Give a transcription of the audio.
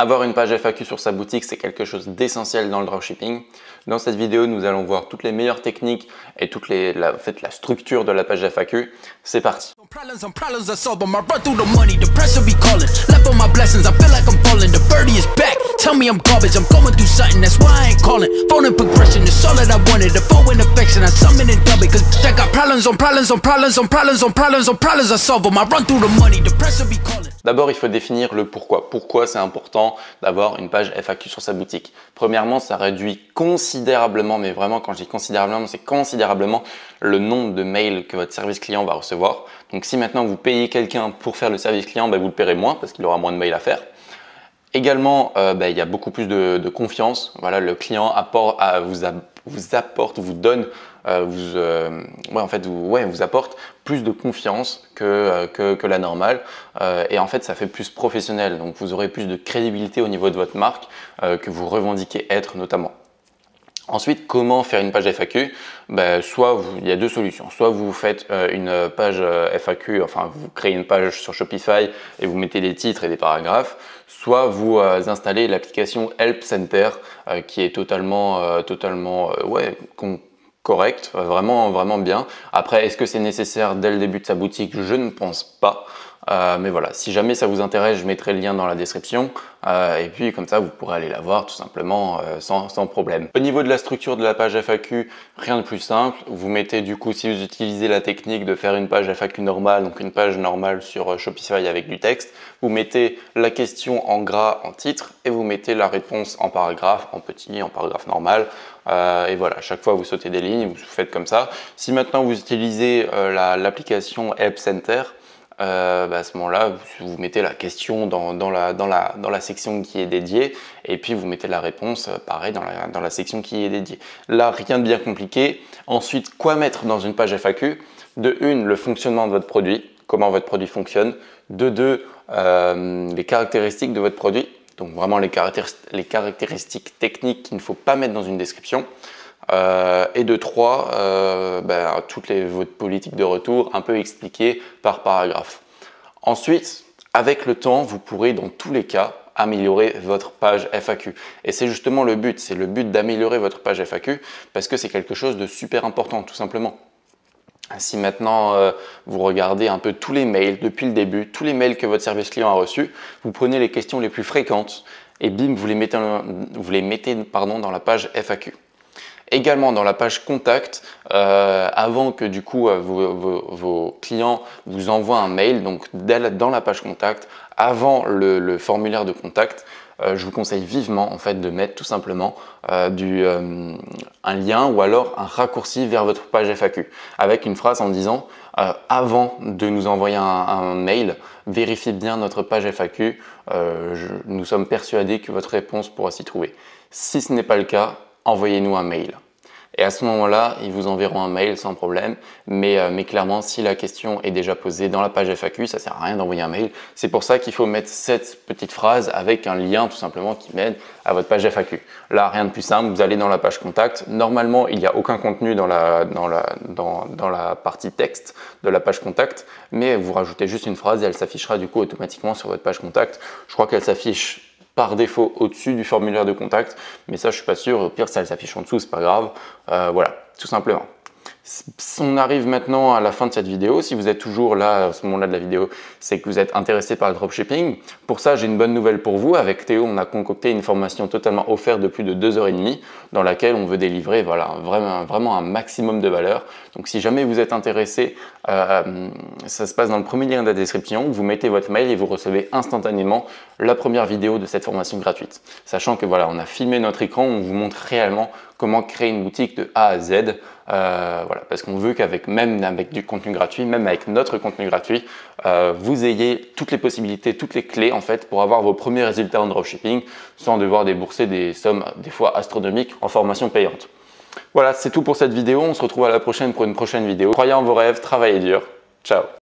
Avoir une page FAQ sur sa boutique, c'est quelque chose d'essentiel dans le dropshipping. Dans cette vidéo, nous allons voir toutes les meilleures techniques et la structure de la page FAQ. C'est parti. D'abord, il faut définir le pourquoi. Pourquoi c'est important d'avoir une page FAQ sur sa boutique? Premièrement, ça réduit considérablement, mais vraiment quand je dis considérablement, c'est considérablement le nombre de mails que votre service client va recevoir. Donc si maintenant vous payez quelqu'un pour faire le service client, vous le paierez moins parce qu'il aura moins de mails à faire. Également, il y a beaucoup plus de confiance. Voilà, le client vous donne, vous apporte plus de confiance que la normale. Et en fait, ça fait plus professionnel. Donc, vous aurez plus de crédibilité au niveau de votre marque que vous revendiquez être notamment. Ensuite, comment faire une page FAQ? Il y a deux solutions. Soit vous faites une page FAQ, enfin vous créez une page sur Shopify et vous mettez des titres et des paragraphes. Soit vous installez l'application Help Center qui est totalement correct, vraiment bien. Après, est-ce que c'est nécessaire dès le début de sa boutique? Je ne pense pas. Mais voilà, si jamais ça vous intéresse, je mettrai le lien dans la description et puis comme ça vous pourrez aller la voir tout simplement sans problème. Au niveau de la structure de la page FAQ, rien de plus simple. Vous mettez du coup, si vous utilisez la technique de faire une page FAQ normale, donc une page normale sur Shopify avec du texte, vous mettez la question en gras en titre et vous mettez la réponse en paragraphe, en petit, en paragraphe normal. Et voilà, à chaque fois vous sautez des lignes, vous faites comme ça. Si maintenant vous utilisez l'application Help Center, à ce moment-là, vous mettez la question dans la section qui est dédiée et puis vous mettez la réponse pareil dans la section qui est dédiée. Là, rien de bien compliqué. Ensuite, quoi mettre dans une page FAQ? De une, le fonctionnement de votre produit, comment votre produit fonctionne. De deux, les caractéristiques de votre produit, donc vraiment les caractéristiques techniques qu'il ne faut pas mettre dans une description. Et de 3, votre politique de retour un peu expliquée par paragraphe. Ensuite, avec le temps, vous pourrez dans tous les cas améliorer votre page FAQ. Et c'est justement le but, c'est le but d'améliorer votre page FAQ parce que c'est quelque chose de super important tout simplement. Si maintenant vous regardez un peu tous les mails depuis le début, tous les mails que votre service client a reçus, vous prenez les questions les plus fréquentes et bim, vous les mettez dans la page FAQ. Également dans la page contact, avant que du coup vos clients vous envoient un mail, donc dans la page contact, avant le formulaire de contact, je vous conseille vivement en fait de mettre tout simplement un lien ou alors un raccourci vers votre page FAQ avec une phrase en disant avant de nous envoyer un mail, vérifiez bien notre page FAQ, nous sommes persuadés que votre réponse pourra s'y trouver. Si ce n'est pas le cas, envoyez-nous un mail. Et à ce moment-là, ils vous enverront un mail sans problème. Mais clairement, si la question est déjà posée dans la page FAQ, ça ne sert à rien d'envoyer un mail. C'est pour ça qu'il faut mettre cette petite phrase avec un lien tout simplement qui mène à votre page FAQ. Là, rien de plus simple, vous allez dans la page contact. Normalement, il n'y a aucun contenu dans la partie texte de la page contact, mais vous rajoutez juste une phrase et elle s'affichera du coup automatiquement sur votre page contact. Je crois qu'elle s'affiche par défaut au-dessus du formulaire de contact, mais ça je suis pas sûr, au pire ça s'affiche en dessous, c'est pas grave, voilà, tout simplement. On arrive maintenant à la fin de cette vidéo. Si vous êtes toujours là à ce moment-là de la vidéo, c'est que vous êtes intéressé par le dropshipping. Pour ça, j'ai une bonne nouvelle pour vous. Avec Théo, on a concocté une formation totalement offerte de plus de 2h30 dans laquelle on veut délivrer vraiment un maximum de valeur. Donc si jamais vous êtes intéressé, ça se passe dans le premier lien de la description. Vous mettez votre mail et vous recevez instantanément la première vidéo de cette formation gratuite. Sachant que voilà, on a filmé notre écran, on vous montre réellement comment créer une boutique de A à Z. Voilà, parce qu'on veut même avec du contenu gratuit, même avec notre contenu gratuit, vous ayez toutes les possibilités, toutes les clés en fait pour avoir vos premiers résultats en dropshipping sans devoir débourser des sommes des fois astronomiques en formation payante. Voilà, c'est tout pour cette vidéo. On se retrouve à la prochaine pour une prochaine vidéo. Croyez en vos rêves, travaillez dur. Ciao.